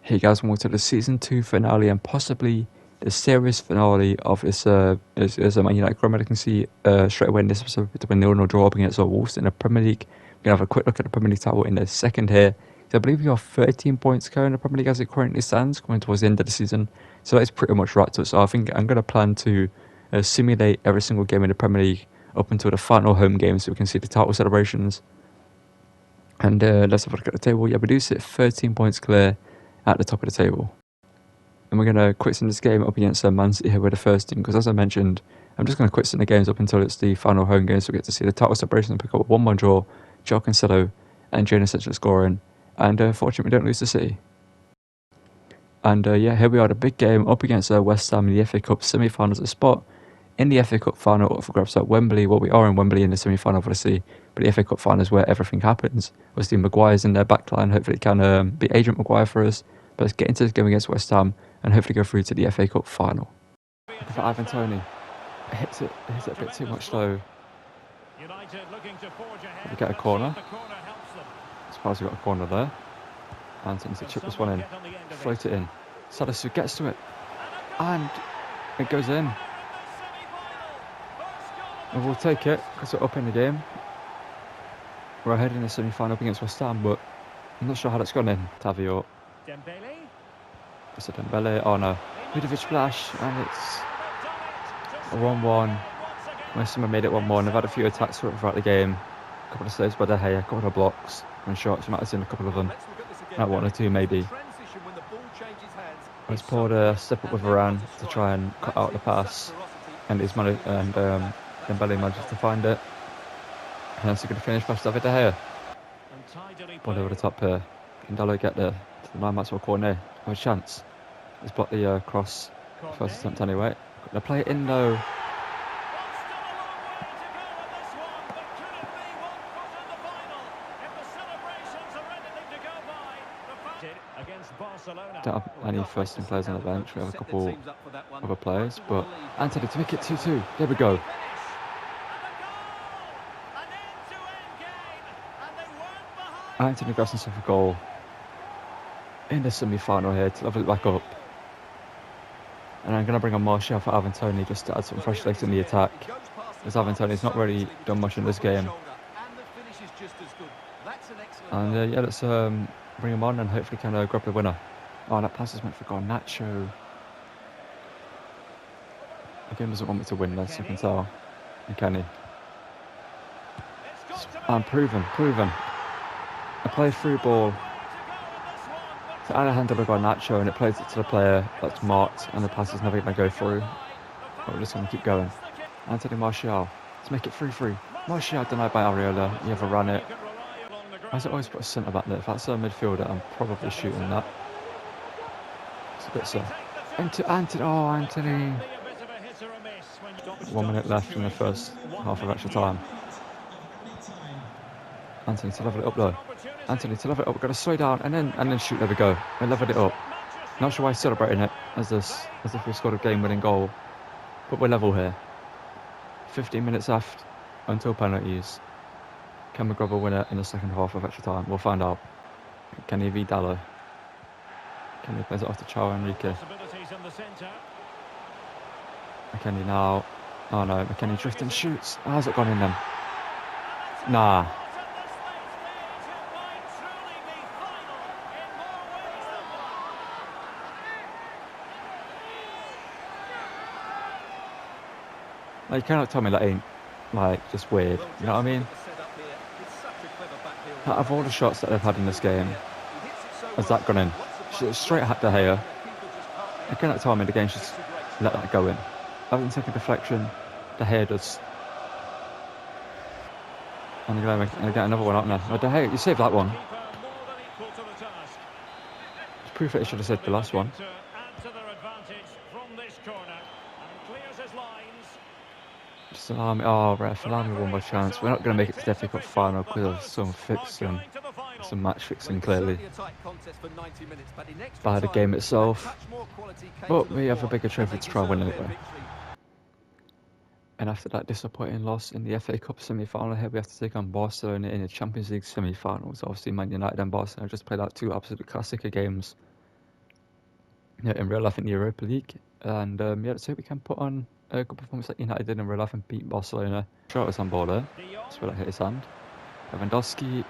Hey guys, welcome to the season 2 finale and possibly the series finale of this Man United Premier. You can see straight away in this episode between 0-0 draw up against Wolves in the Premier League. We're going to have a quick look at the Premier League table in the second here. So I believe we are 13 points current in the Premier League as it currently stands, coming towards the end of the season. So that's pretty much right to it. So I think I'm going to plan to simulate every single game in the Premier League up until the final home game so we can see the title celebrations. And let's have a look at the table. Yeah, we do sit 13 points clear at the top of the table. And we're going to quick send this game up against Man City here with the first team, because as I mentioned, I'm just going to quick send the games up until it's the final home game, so we get to see the title celebration and pick up a 1-1 draw, Joao Cancelo and Jadon Sancho scoring, and fortunately we don't lose to City. And yeah, here we are, the big game up against West Ham in the FA Cup semi-finals, a spot in the FA Cup final up for grabs at Wembley. Well, we are in Wembley in the semi-final, obviously, but the FA Cup final is where everything happens. Obviously, Maguire's in their backline. Hopefully it can be Agent Maguire for us. But let's get into this game against West Ham and hopefully go through to the FA Cup final. Look at Ivan Toney. Hits it a bit too much though. We get a corner. I suppose we got a corner there. Anthony to chip this one in. Float it in. Salisu gets to it. And it goes in. And we'll take it because we're up in the game. We're ahead in the semi-final up against West Ham, but I'm not sure how that's gone in. Tavio. It's a Dembele. Oh no. Vidovic flash, and it's a 1-1. West Ham made it 1-1. They've had a few attacks throughout the game. A couple of saves by De Gea, a couple of blocks and shots. You might have seen a couple of them. Not one or two maybe. He's pulled a step up with Varane to try and cut out the pass, and Dembele manages to find it. And that's a good finish past David De Gea. Ball over the top here. Can Dalot get there to the 9-Maxwell corner? No chance. He's blocked the cross. First attempt anyway. Gonna play it in though. Don't have any first team players on the bench. We have a couple other players, but Anthony to make it 2-2. There we go. Anthony grabs himself a goal in the semi-final here to level it back up. And I'm going to bring on Martial for Ivan Toney just to add some fresh legs in the attack, because Ivan Toney's not really done much in this game. And yeah, let's bring him on and hopefully can grab the winner. Oh, that pass is meant for Garnacho. The game doesn't want me to win this, I can tell. And can he? And proven. I play through ball to Alejandro Garnacho, and it plays it to the player that's marked, and the pass is never going to go through. But we're just going to keep going. Anthony Martial to make it 3-3. Martial denied by Areola. You ever run it? As I always put a centre back there. If that's a midfielder, I'm probably shooting that. It's a bit so. Into Anthony. Oh, Anthony. 1 minute left in the first half of extra time. Anthony to level it up though. Anthony to level it up. We've got to slow down and then shoot. There we go. We leveled it up. Not sure why he's celebrating it as if we scored a game-winning goal, but we're level here. 15 minutes left until penalties. Can we grab a winner in the second half of extra time? We'll find out. Can he beat Dalot? Can he plays it off to Chao Enrique? McKennie now. Oh no, McKennie drifts and shoots. How's it gone in then? Nah. Like, you cannot tell me that ain't, like, just weird. You know what I mean? Out of all the shots that they've had in this game, has that gone in? Straight at De Gea. You cannot tell me the game should let that go in. Other than taking deflection, De Gea does. And they're going to get another one out now. Oh, De Gea, you saved that one. It's proof that he should have saved the last one. Just allow me, allow me one more chance. We're not going to make it to the FA Cup final because of some fixing, some match fixing clearly by the game itself. But we have a bigger trophy to try and win anyway. And after that disappointing loss in the FA Cup semi-final here, we have to take on Barcelona in the Champions League semi-finals. Obviously, Man United and Barcelona just played out two absolute classic games. yeah, in real life in the Europa League. And yeah, let's hope we can put on a good performance like United did in real life and beat Barcelona. Sure, it was on ball there. That's where that hit his hand. Lewandowski.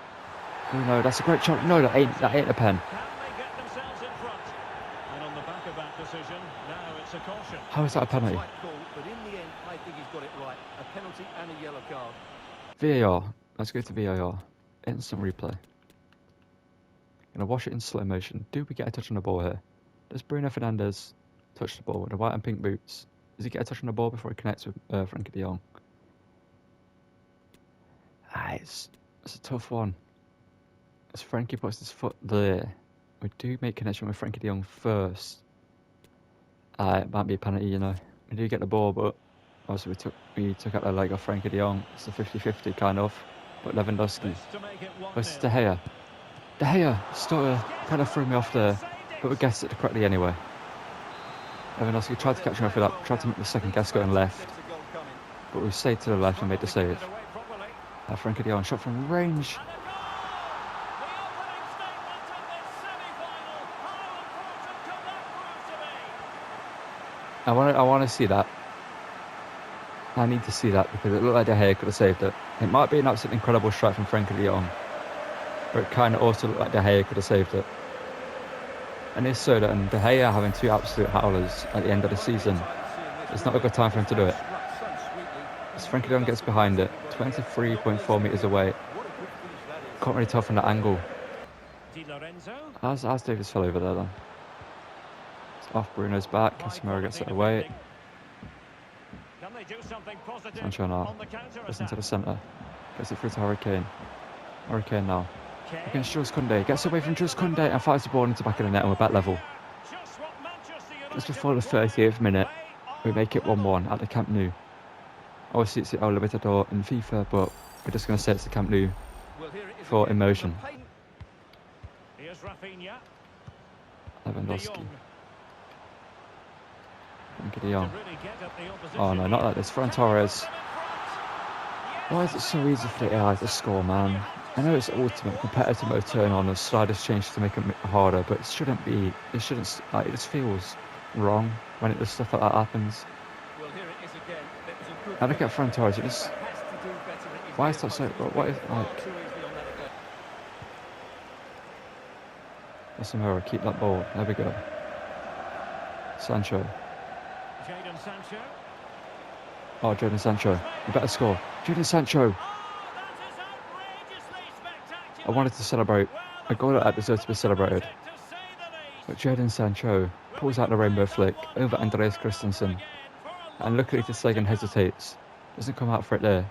Oh no, that's a great shot. No, that ain't a pen. How is that a penalty? But in the end, I think he's got it right. A penalty and a yellow card. VAR. Let's go to VAR. Instant replay. Gonna watch it in slow motion. Do we get a touch on the ball here? Does Bruno Fernandes touch the ball with the white and pink boots? Does he get a touch on the ball before he connects with Frankie de Jong? It's a tough one. As Frankie puts his foot there, we do make connection with Frankie de Jong first. It might be a penalty, you know. We do get the ball, but obviously we took out the leg of Frankie de Jong. It's a 50-50 kind of. But Lewandowski versus De Gea. De Gea kind of threw me off there, but we guessed it correctly anyway. Lewandowski tried to catch me for that, tried to make the second guess going left, but we stayed to the left and made the save. Frankie de Jong shot from range. I want to see that. I need to see that because it looked like De Gea could have saved it. It might be an absolutely incredible strike from Frankie de Jong, but it kind of also looked like De Gea could have saved it. And it's so that De Gea having two absolute howlers at the end of the season, it's not a good time for him to do it. As Frankie de Jong gets behind it, 23.4 metres away, can't really tell from that angle. As Davis fell over there then. It's off Bruno's back, Casemiro gets it away. Sancho now, listen to the centre, gets it through to Hurricane. Hurricane now, against Jules Koundé, gets away from Jules Koundé and fires the ball into the back of the net and we're back level. Just before the 38th minute, we make it 1-1 at the Camp Nou. Obviously it's the El Libertador in FIFA, but we're just going to say it's the Camp Nou for emotion. Lewandowski. Frankie de Jong. Oh no, not like this. Ferran Torres. Why is it so easy for the AI to score, man? I know it's ultimate competitor mode turn on, the sliders change to make it harder, but it shouldn't be. It shouldn't. Like, it just feels wrong when it does stuff like that happens. I look at Ferran Torres. It just. Why is that so? What is like? Casemiro, keep that ball. There we go. Sancho. Oh, Jadon Sancho. You better score. Jadon Sancho. I wanted to celebrate. A goal that deserved to be celebrated. But Jadon Sancho pulls out the rainbow flick over Andreas Christensen. And luckily Ter Stegen hesitates. Doesn't come out for it there.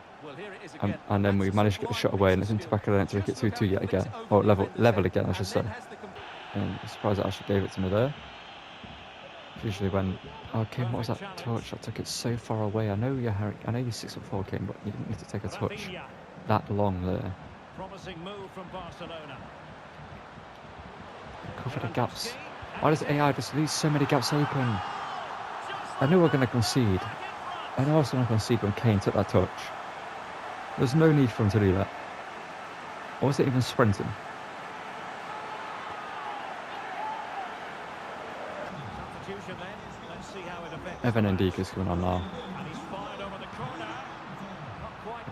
And then we manage to get the shot away and it's into the back of the net to make it 2-2 yet again. Or level again, I should say. And I'm surprised that actually gave it to me there. Usually when Kane, what was that touch? I took it so far away. I know you're 6'4", Kane, but you didn't need to take a touch that long there. Promising move from Barcelona. Cover the gaps. Why does AI just leave so many gaps open? I knew we were going to concede. I know I was going to concede when Kane took that touch. There's no need for him to do that. Or was it even sprinting? Evan Ndika's going on now.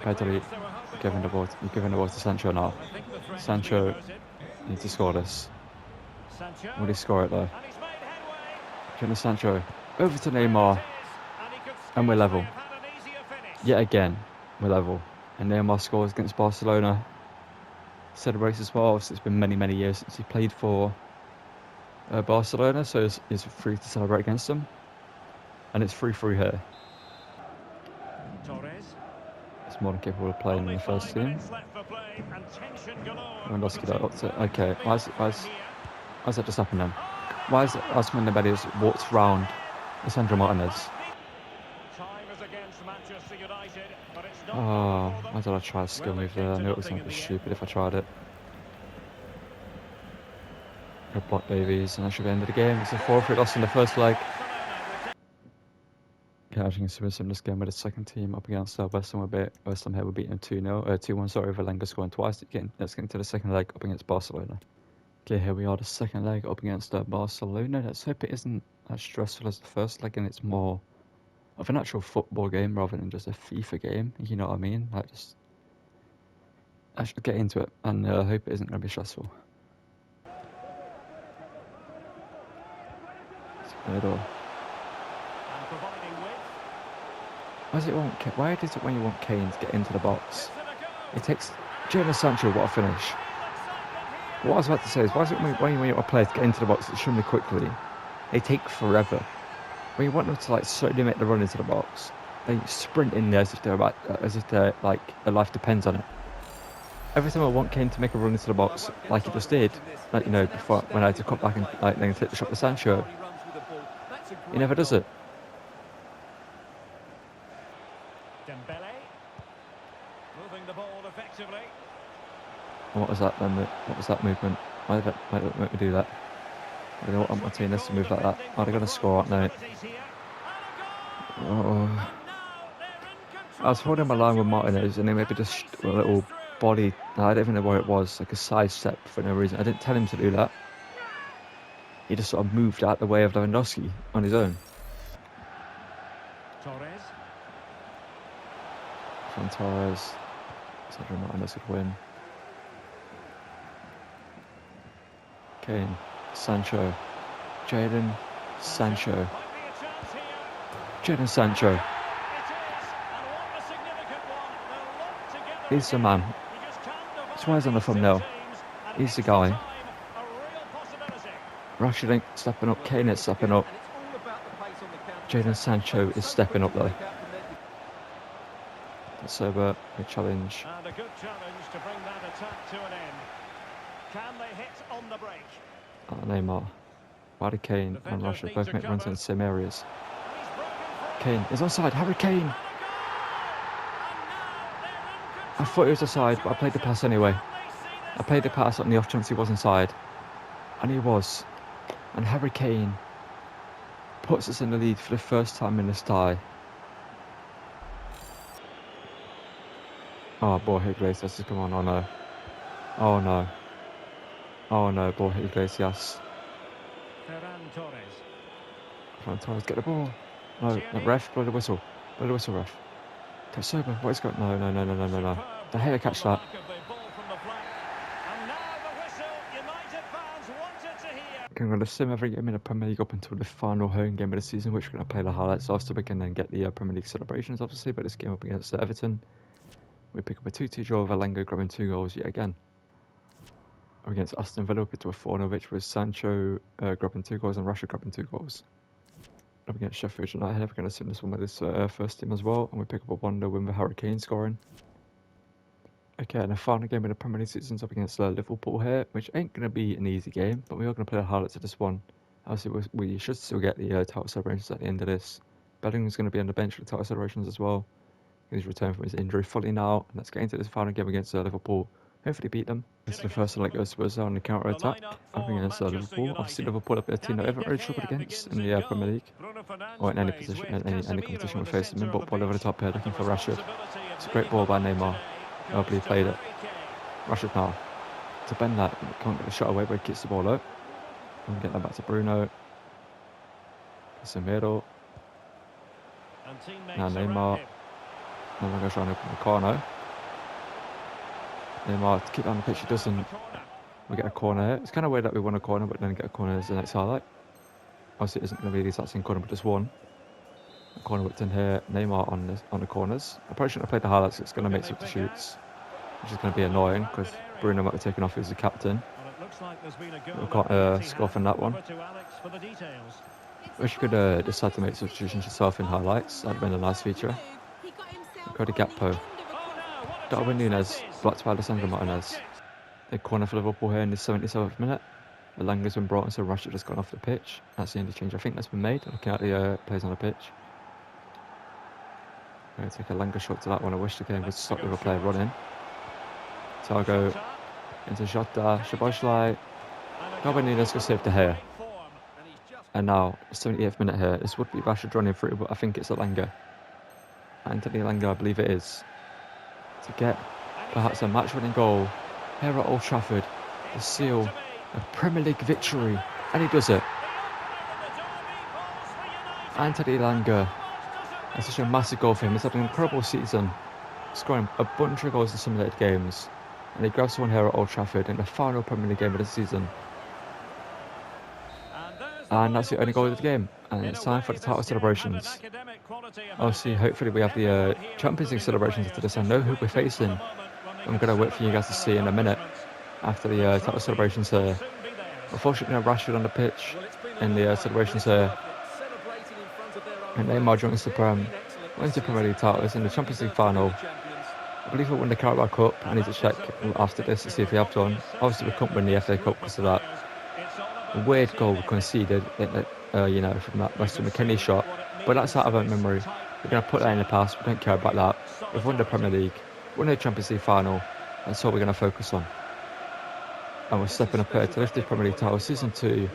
Pedri giving the ball to Sancho now. Sancho needs to score this. Will he score it though? Jadon Sancho over to Neymar, and we're level. Yet again, we're level. And Neymar scores against Barcelona. Celebrates as well. So it's been many years since he played for Barcelona, so it's free to celebrate against them. And it's 3-3 here. It's more than capable of playing in the first team. Lewandowski up to. Okay, why is that just happened then? Why is it Osman Nebeli's walked round Alessandro Martinez? Oh, why did I try a skill move there? I knew it was going to be stupid if I tried it. Good block, Davies, and that should be the end of the game. It's a 4-3 loss in the first leg. Yeah, as you can see, we're in this game with the second team up against West Ham. West Ham here, we're beating 2-1, over Wenger scoring twice. Let's get into the second leg up against Barcelona. Okay, here we are, the second leg up against Barcelona. Let's hope it isn't as stressful as the first leg and it's more of an actual football game rather than just a FIFA game, you know what I mean? Like, just actually get into it, and I hope it isn't going to be stressful. Middle. And providing width. Why does it when you want Kane to get into the box? It takes Jadon Sancho, what a finish. What I was about to say is, why is it when you want a player to get into the box extremely quickly, they take forever? When you want them to like slowly make the run into the box, they sprint in there as if they're like their life depends on it. Every time I want Kane to make a run into the box, like he just did, like, you know, before when I had to cut back and like then take the shot to Sancho, he never does it. Dembele. Moving the ball effectively. What was that then? What was that movement? Why did it make me do that? I don't want Martinez to move like that. Oh, they're going to score, aren't they? Oh. I was holding my line with Martinez and he maybe just a little body. I don't even know what it was, like a side step for no reason. I didn't tell him to do that. He just sort of moved out the way of Lewandowski on his own. Torres. From Torres. Sandro Martinez could win. Kane. Sancho. Jadon Sancho. Jadon Sancho. He's the man. That's why he's on the thumbnail. He's the guy. Rashford ain't stepping up. Kane is stepping up. Jadon Sancho is stepping up though. Sober, a challenge. And a good challenge to bring that attack to an end. Can they hit on the break? Neymar. Why did Kane and Rashford both make runs in the same areas? Kane is onside. Harry Kane. I thought he was offside, but I played the pass anyway. I played the pass on the off chance he was inside. And he was. And Harry Kane puts us in the lead for the first time in this tie. Oh, Borja Iglesias has come on. Oh no. Oh no. Oh no, Borja Iglesias. Ferran Torres. Ferran Torres, get the ball. No, the ref, blow the whistle. Blow the whistle, ref. Get sober. What is going on? No. The hair catch that. I'm going to sim every game in the Premier League up until the final home game of the season, which we're going to play the highlights of so we can then get the Premier League celebrations, obviously. But this game up against Everton, we pick up a 2-2 draw with Alengo grabbing 2 goals yet again. Up against Aston Villa, we picked up a 4-0 victory with Sancho grabbing 2 goals and Rashford grabbing 2 goals. Up against Sheffield United, we're going to sim this one with this first team as well, and we pick up a 1-0 win with Harry Kane scoring. Okay, and the final game of the Premier League season's up against Liverpool here, which ain't going to be an easy game, but we are going to play the highlights of this one. Obviously, we should still get the title celebrations at the end of this. Bellingham's going to be on the bench for the title celebrations as well. He's returned from his injury fully now, and let's get into this final game against Liverpool. Hopefully beat them. This is the first leg goes to us on the counter-attack up against Liverpool. Obviously Liverpool have been a team that we haven't really struggled against in the Premier League, or in any position, in any competition we're facing them, but ball over the top here looking for Rashford. It's a great ball by Neymar. Nobody played it. Rashford now to bend that, can't get the shot away, but he gets the ball out. And get that back to Bruno. Casemiro. Now Neymar. Now we're going to try and open the corner. Neymar to keep down the pitch, he doesn't. We get a corner here. It's kind of weird that we won a corner, but then get a corner as the next highlight. Obviously, it isn't going to be the exact same corner, but just one. A corner whipped in here. Neymar on the corners. I probably shouldn't have played the highlights. It's going to make substitutes, which is going to be annoying because Bruno might have taken off. He was the captain. We can't score from that one. Wish you could decide to make substitutions yourself in highlights. That'd have been a nice feature. Cody Gakpo. Darwin Núñez blocked by Alessandro Martinez. A corner for Liverpool here in the 77th minute. Alanga's been brought in, so Rashford has gone off the pitch. That's the only change I think that's been made. Looking at the players on the pitch. I'm going to take a Alanga shot to that one. I wish the game would stop with a player running. Targo into Jota, Szoboszlai. Darwin Núñez can save the hair. And now, 78th minute here. This would be Rashford running through, but I think it's Alanga. Anthony Alanga, I believe it is. To get perhaps a match-winning goal here at Old Trafford. The seal A Premier League victory. And he does it. Anthony Elanga. That's such a massive goal for him. He's had an incredible season, scoring a bunch of goals in simulated games. And he grabs one here at Old Trafford in the final Premier League game of the season. And that's the only goal of the game. And it's time for the title celebrations. Obviously, hopefully we have the Champions League celebrations after this. I know who we're facing. I'm going to wait for you guys to see in a minute after the title celebrations here. Unfortunately, Rashford on the pitch in the celebrations here. And Neymar joins the Prem, wins the Premier League title, is in the Champions League final. I believe we'll win the Carabao Cup. I need to check after this to see if we have done. Obviously, we can't win the FA Cup because of that. A weird goal we conceded, from that Weston McKennie shot. But that's out of our memory. We're going to put that in the past. We don't care about that. We've won the Premier League. Won the Champions League final. That's all we're going to focus on. And we're stepping up here to lift the Premier League title. Season 2.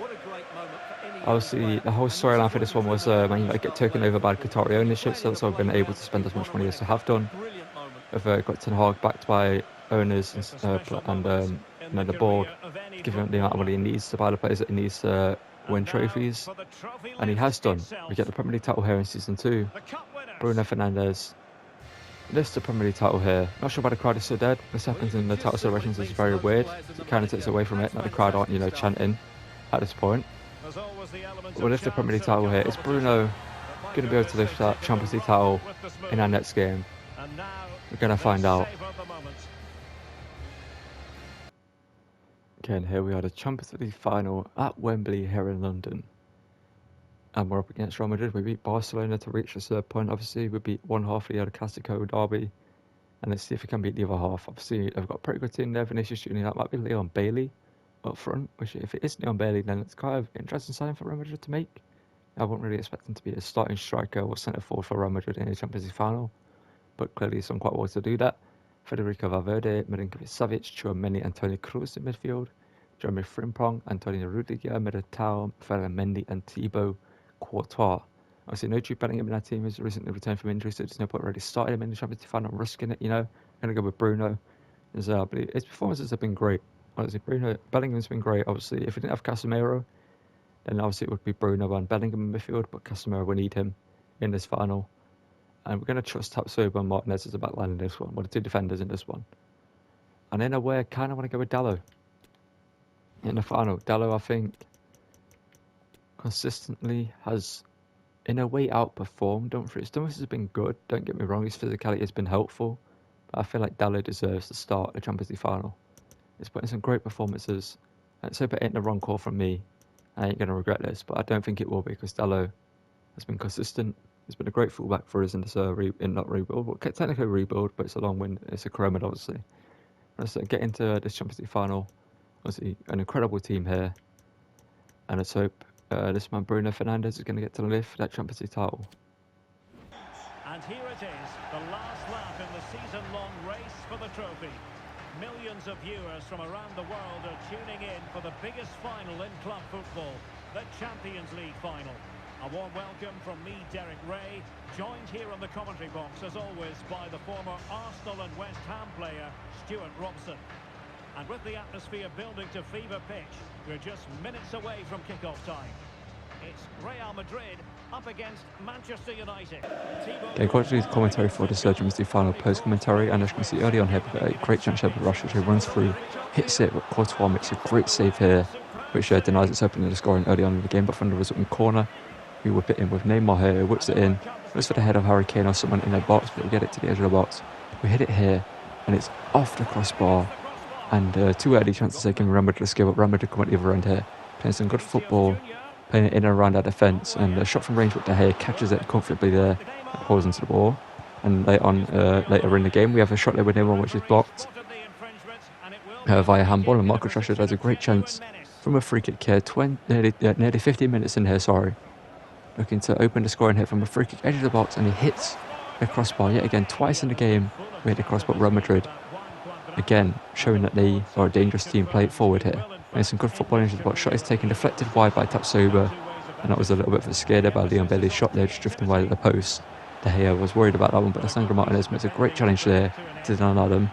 Obviously, the whole storyline for this one was Man United get taken over by Qatari ownership, so that's why we've been able to spend as much money as we have done. We've got Ten Hag backed by owners and the board, giving him the amount of money he needs to buy the players that he needs to win trophies. And he has done. We get the Premier League title here in Season 2. Bruno Fernandes lifts the Premier League title here. Not sure why the crowd is so dead. This happens in the title celebrations is very weird. It kind of takes away from it. Now the crowd aren't, chanting at this point. We'll lift the Premier League title here. Is Bruno going to be able to lift that Champions League title in our next game? We're going to find out. Again, here we are, the Champions League final at Wembley here in London. And we're up against Real Madrid. We beat Barcelona to reach the third point. Obviously, we beat one half of the other Clasico derby. And let's see if we can beat the other half. Obviously, they've got a pretty good team there. Vinicius Junior, that might be Leon Bailey up front, which if it is Leon Bailey, then it's kind of interesting sign for Real Madrid to make. I wouldn't really expect him to be a starting striker or centre forward for Real Madrid in the Champions League final, but clearly he's done quite well to do that. Federico Valverde, Milinkovic-Savic, Tchouaméni, and Toni Kroos in midfield, Jeremy Frimpong, Antonio Rudiger, Militao, Ferland Mendy, and Thibaut Courtois. Obviously, no Jude Bellingham in our team has recently returned from injury, so there's no point already starting him in the Champions League final, risking it. Going to go with Bruno. His performances have been great. Honestly, Bellingham's been great. Obviously, if we didn't have Casemiro, then obviously it would be Bruno and Bellingham in midfield, but Casemiro, we need him in this final. And we're going to trust Tapsoba and Martinez as a backline in this one. Well, the two defenders in this one. And in a way, I kind of want to go with Dalot in the final. Dalot, I think, consistently has, in a way, outperformed Dumfries. Dumfries has been good, don't get me wrong. His physicality has been helpful. But I feel like Dalot deserves to start the Champions League final. He's putting some great performances. Let's hope it ain't the wrong call from me. I ain't going to regret this, but I don't think it will be because Dalot has been consistent. He's been a great fullback for us in this not rebuild, well, technically rebuild, but it's a long win. It's a Kermit, obviously. Let's get into this Champions League final. Obviously, an incredible team here. And let's hope this man Bruno Fernandes is going to get to lift that Champions League title. And here it is, the last lap in the season-long race for the trophy. Millions of viewers from around the world are tuning in for the biggest final in club football, the Champions League final. A warm welcome from me, Derek Ray, joined here on the commentary box, as always, by the former Arsenal and West Ham player, Stuart Robson. And with the atmosphere building to fever pitch, we're just minutes away from kick-off time. It's Real Madrid up against Manchester United. Okay, got to do the commentary for the Champions League final post-commentary, and as you can see early on here, we've got a great chance here with Rashford who runs through, hits it, but Courtois makes a great save here, which denies its opening the scoring early on in the game, but from the resulting corner, we whip it in with Neymar here, who whips it in, looks for the head of Harry Kane or someone in the box, but we get it to the edge of the box. We hit it here, and it's off the crossbar, and two early chances taken. Real Madrid escape, but Real Madrid come at the other end here, playing some good football, playing it in and around our defence, and a shot from range with De Gea catches it comfortably there and pulls into the ball. And later in the game, we have a shot there with Neymar which is blocked via handball, and Marcus Rashford has a great chance from a free kick here, nearly 15 minutes in here, looking to open the scoring hit from a free kick edge of the box, and he hits the crossbar yet again. Twice in the game we hit the crossbar. Real Madrid again showing that they are a dangerous team. Play it forward here, and some good football into the box. Shot is taken deflected wide by Tapsoba, and that was a little bit of a scare there by Leon Bailey's shot there, just drifting wide at the post. De Gea was worried about that one, but Alessandro Martinez makes a great challenge there to deny them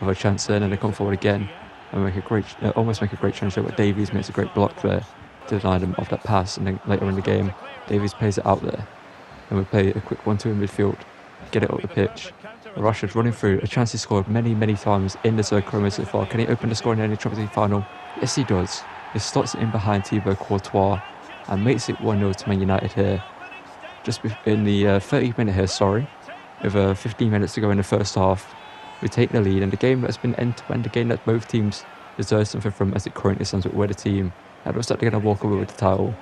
of a chance there, and they come forward again. and almost make a great challenge there, but Davies makes a great block there to deny them of that pass, and then later in the game, Davies plays it out there, and we play a quick 1-2 in midfield, get it up the pitch. Rashford's running through, a chance he scored many times in the third corner so far. Can he open the score in any Champions League final? Yes, he does. He slots it in behind Thibaut Courtois and makes it 1-0 to Man United here. Just in the 30th minute here, with 15 minutes to go in the first half, we take the lead, and the game that's been end-to-end, a game that both teams deserve something from as it currently stands. We're the team that looks like they're going to walk away with the title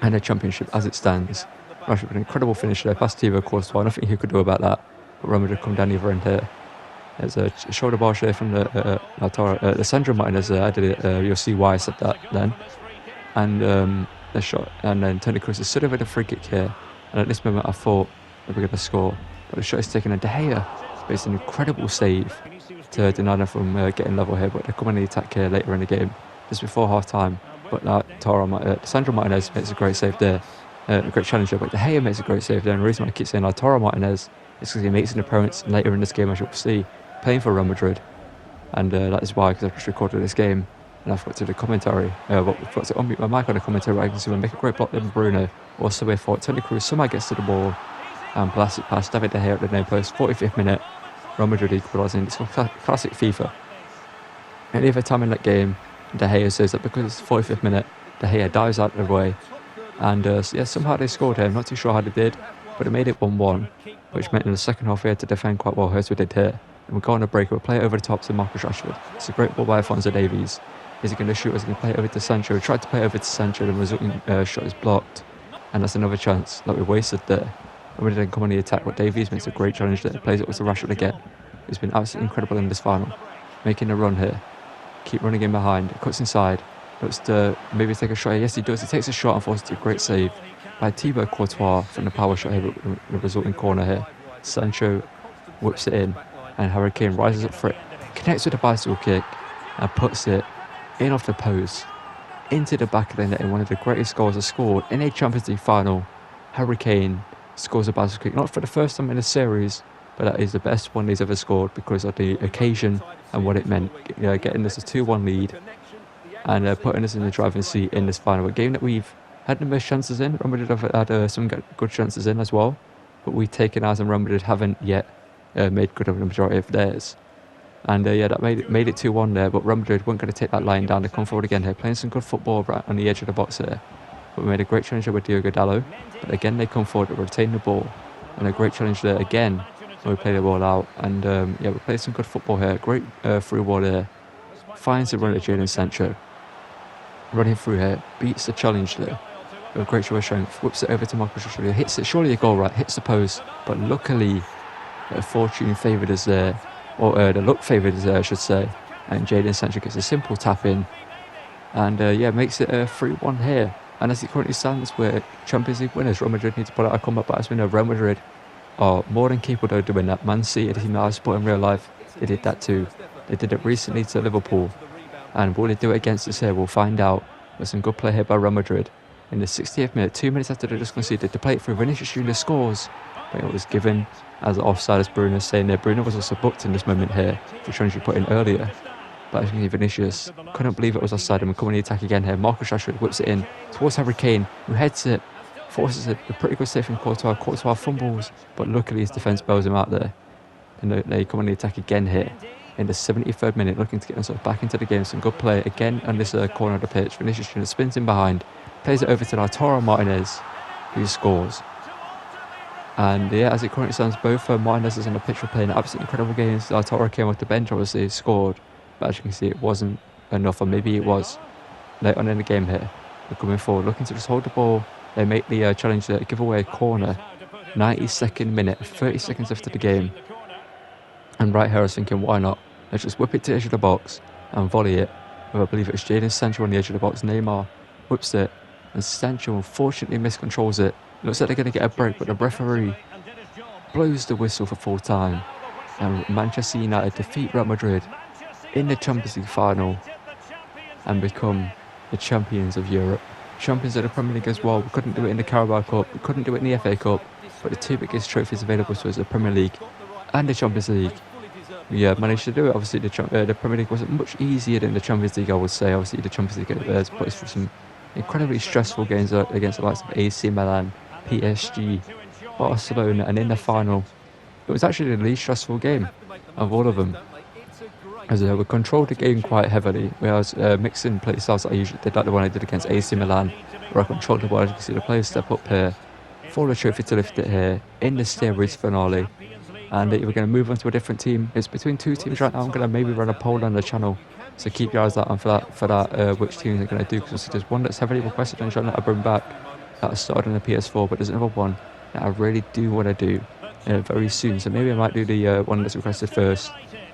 and the championship as it stands. Rashford with an incredible finish there, past Thibaut Courtois, nothing he could do about that. But Real Madrid come down the other end here. There's a shoulder bar there from the Sandro Martinez. I did it. You'll see why I said that then. And the shot, and then Toni Kroos is sort of with a free kick here. And at this moment, I thought they were going to score, but the shot is taken. And De Gea makes an incredible save to deny them from getting level here. But they come on the attack here later in the game, just before half time. But Sandro Martinez makes a great save there. A great challenge there, but De Gea makes a great save there. And the reason why I keep saying Lautaro Martinez is because he makes an appearance later in this game, as you'll see, playing for Real Madrid. And that is why, because I've just recorded this game and I forgot to do the commentary. Forgot to unmute my mic on the commentary, where I can see him make a great block there with Bruno. Also, we thought Toni Kroos somehow gets to the ball and blasts it past David De Gea at the near post. 45th minute, Real Madrid equalising. It's classic FIFA. Any other time in that game, De Gea says that because it's 45th minute, De Gea dives out of the way. And somehow they scored here. I'm not too sure how they did, but it made it 1-1, which meant in the second half we had to defend quite well, as we did here. And we go on a break, we'll play it over the top to Marcus Rashford. It's a great ball by Alphonso Davies. Is he going to shoot? Is he going to play it over to Sancho? We tried to play it over to Sancho, the resulting shot is blocked. And that's another chance that we wasted there. And we didn't come on the attack, but Davies makes a great challenge there. Plays it with to Rashford again. He's been absolutely incredible in this final. Making a run here. Keep running in behind. Cuts inside. Looks to maybe take a shot here. Yes, he does. He takes a shot and forces a great save by Thibaut Courtois from the power shot here, with the resulting corner here. Sancho whips it in, and Harry Kane rises up for it, connects with a bicycle kick, and puts it in off the post, into the back of the net in one of the greatest goals I've scored in a Champions League final. Harry Kane scores a bicycle kick, not for the first time in the series, but that is the best one he's ever scored because of the occasion and what it meant, getting us a 2-1 lead and putting us in the driving seat in this final. A game that we've had the most chances in. Real Madrid have had some good chances in as well, but we've taken ours and Real Madrid haven't yet made good of the majority of theirs. And that made it 2-1 there, but Real Madrid weren't going to take that line down. They come forward again here, playing some good football right on the edge of the box here. But we made a great challenge there with Diogo Dalot, but again they come forward to retain the ball, and a great challenge there again when we play the ball out. And we played some good football here. Great through ball there, finds the run at Jadon Sancho, running through here, beats the challenge there with a great show of strength, whips it over to Marcus Rashford, hits it, surely a goal, right, hits the post, but luckily fortune favoured us there, or the luck favoured us there I should say, and Jadon Sancho gets a simple tap in, and makes it 3-1 here. And as it currently stands, we're Champions League winners. Real Madrid need to pull out a comeback, but as we know, Real Madrid are more than capable of doing that. Man City, the team that I support in real life, they did that too. They did it recently to Liverpool, and will they do it against us here? We'll find out. There's some good play here by Real Madrid. In the 60th minute, 2 minutes after they just conceded, to play it through, Vinicius Junior scores, but it was given as offside, as Bruno is saying there. Bruno was also booked in this moment here for trying to put in earlier, but as you can see, Vinicius couldn't believe it was offside, and we're coming in the attack again here. Marcus Rashford whips it in towards Harry Kane, who heads it, forces a pretty good save from Courtois. Courtois fumbles, but luckily his defence bails him out there, and they come on the attack again here in the 73rd minute, looking to get themselves back into the game. Some good play again on this corner of the pitch. Vinicius Junior spins in behind, plays it over to Lautaro Martinez, who scores. And as it currently stands, both Martinez on the pitch were playing absolutely incredible games. Lautaro came off the bench, obviously scored, but as you can see, it wasn't enough, or maybe it was. Late on in the game here, they're coming forward, looking to just hold the ball. They make the challenge to give away a corner. 92nd minute, 30 seconds after the game. And right here I was thinking, why not? Let's just whip it to the edge of the box and volley it. With, I believe it was Jadon Sancho on the edge of the box. Neymar whips it, and Sancho unfortunately miscontrols it. Looks like they're going to get a break, but the referee blows the whistle for full time. And Manchester United defeat Real Madrid in the Champions League final and become the champions of Europe. Champions of the Premier League as well. We couldn't do it in the Carabao Cup, we couldn't do it in the FA Cup, but the two biggest trophies available to us are the Premier League and the Champions League. we managed to do it. Obviously, the Premier League wasn't much easier than the Champions League, I would say. Obviously, the Champions League has put us through some incredibly stressful games against the likes of AC Milan, PSG, Barcelona, and in the final, it was actually the least stressful game of all of them. As we controlled the game quite heavily, where I was mixing play styles that I usually did, like the one I did against AC Milan, where I controlled the ball. As you can see, the players step up here, for the trophy to lift it here in the series finale, and we're going to move on to a different team. It's between two teams right now. I'm going to maybe run a poll on the channel, so keep your eyes out for that which teams are going to do, because there's one that's heavily requested and trying to bring back that I started on the PS4, but there's another one that I really do want to do very soon. So maybe I might do the one that's requested first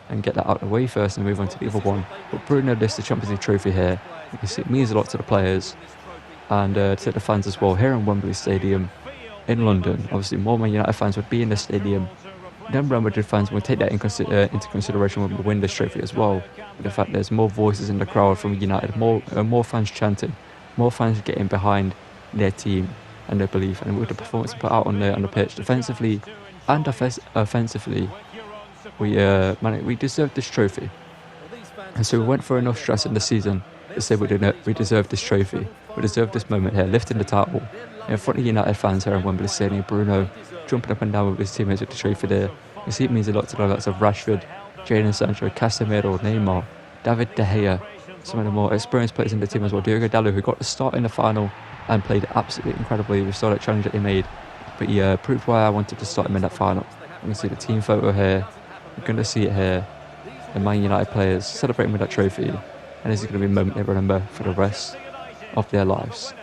and get that out of the way first and move on to the other one. But Bruno lifts the Champions League trophy here. You can see it means a lot to the players and to the fans as well here in Wembley Stadium in London. Obviously, more Man United fans would be in the stadium than Real Madrid fans. We'll take that into consideration when we win this trophy as well. But the fact there's more voices in the crowd from United, more fans chanting, more fans getting behind their team and their belief, and with the performance put out on the pitch, defensively and offensively, we deserved this trophy. And so we went through enough stress in the season to say we deserve this trophy. We deserve this moment here, lifting the title in front of United fans here in Wembley Stadium. Bruno jumping up and down with his teammates with the trophy there. You see, it means a lot to the likes of Rashford, Jadon Sancho, Casemiro, Neymar, David De Gea, some of the more experienced players in the team as well. Diogo Dalot, who got the start in the final and played absolutely incredibly. We saw that challenge that he made, but he proved why I wanted to start him in that final. You can see the team photo here. You're going to see it here. The Man United players celebrating with that trophy, and this is going to be a moment they remember for the rest of their lives.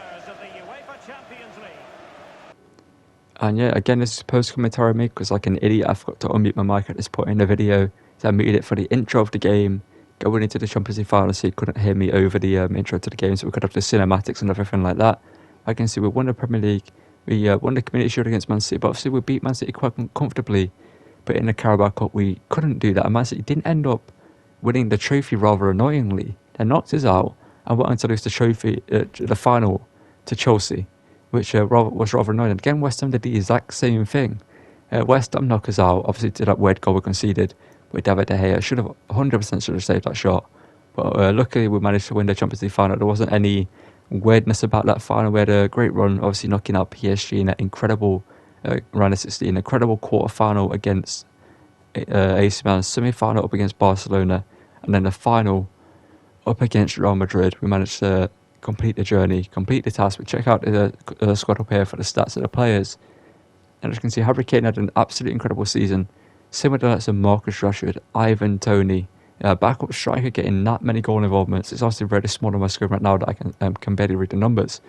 And yeah, again, this is post commentary me because, like an idiot, I forgot to unmute my mic at this point in the video. So I muted it for the intro of the game, going into the Champions League final, so you couldn't hear me over the intro to the game, so we could have the cinematics and everything like that. I can see we won the Premier League, we won the Community Shield against Man City, but obviously we beat Man City quite comfortably. But in the Carabao Cup, we couldn't do that. And Man City didn't end up winning the trophy, rather annoyingly. They knocked us out and went on to lose the trophy, the final, to Chelsea, which was rather annoying. Again, West Ham did the exact same thing. West Ham knocked us out, obviously did that weird goal we conceded with David De Gea. 100% should have saved that shot. But luckily, we managed to win the Champions League final. There wasn't any weirdness about that final. We had a great run, obviously knocking out PSG in that incredible round of 16, incredible quarter-final against AC Milan, semi-final up against Barcelona, and then the final up against Real Madrid. We managed to complete the journey, complete the task. We check out the squad up here for the stats of the players, and as you can see, Harry Kane had an absolutely incredible season, similar to that of Marcus Rashford, Ivan Toney, backup striker getting that many goal involvements. It's obviously very small on my screen right now that I can barely read the numbers,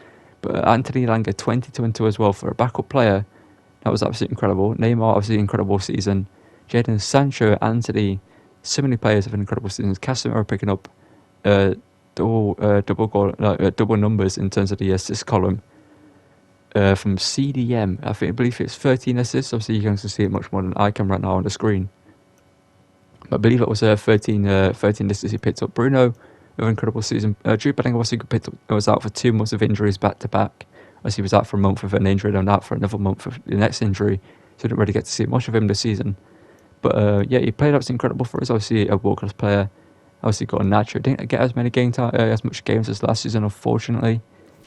but Anthony Langer 22-2 as well for a backup player. That was absolutely incredible. Neymar, obviously, incredible season. Jadon Sancho, Anthony, so many players have an incredible season. Casemiro picking up double numbers in terms of the assist column from CDM. I believe it's 13 assists. Obviously, you can see it much more than I can right now on the screen. But I believe it was 13 assists he picked up. Bruno, with an incredible season. Jude Bellingham was out for 2 months of injuries back to back. As he was out for a month with an injury and out for another month with the next injury, so didn't really get to see much of him this season. But yeah, he played absolutely incredible for us. Obviously, a world-class player. Obviously, got a natural. Didn't get as much games as last season, unfortunately,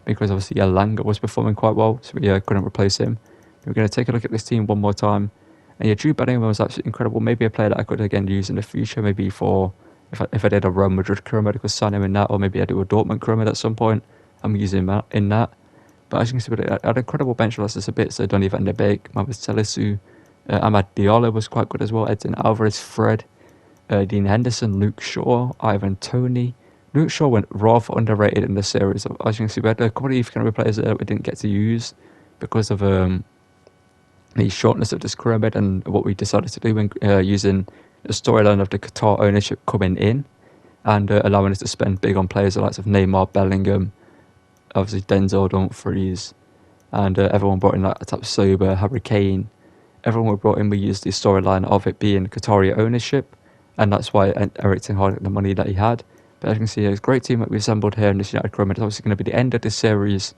because obviously Langer was performing quite well, so we couldn't replace him. We're going to take a look at this team one more time. And yeah, Jude Bellingham was absolutely incredible. Maybe a player that I could again use in the future. Maybe for if I did a Real Madrid career mode, I could sign him in that, or maybe I do a Dortmund career mode at some point. I'm using him in that. But as you can see, I had an incredible bench last a bit. So Donny van de Beek, Mohamed Salisu, Amad Diallo was quite good as well. Edson Alvarez, Fred, Dean Henderson, Luke Shaw, Ivan Toney. Luke Shaw went rather underrated in this series. As you can see, we had a couple of youth kind of players that we didn't get to use because of the shortness of this career mode and what we decided to do when using the storyline of the Qatar ownership coming in and allowing us to spend big on players the likes of Neymar, Bellingham, obviously Denzel Dumfries, and everyone brought in like Tapsoba, Harry Kane. Everyone we brought in, we used the storyline of it being Qatari ownership, and that's why Eric Ten Hag had the money that he had. But as you can see, it's a great team that we assembled here in this United career mode. It's obviously going to be the end of this series,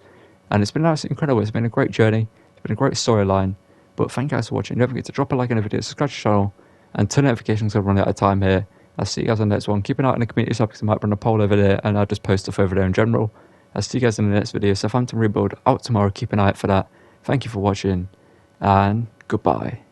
and it's been absolutely incredible. It's been a great journey. It's been a great storyline. But thank you guys for watching. Don't forget to drop a like on the video, subscribe to the channel, and turn notifications. I'll run out of time here. I'll see you guys on the next one. Keep an eye on the community tab because I might run a poll over there, and I'll just post stuff over there in general. I'll see you guys in the next video. Southampton rebuild out tomorrow. Keep an eye out for that. Thank you for watching, and goodbye.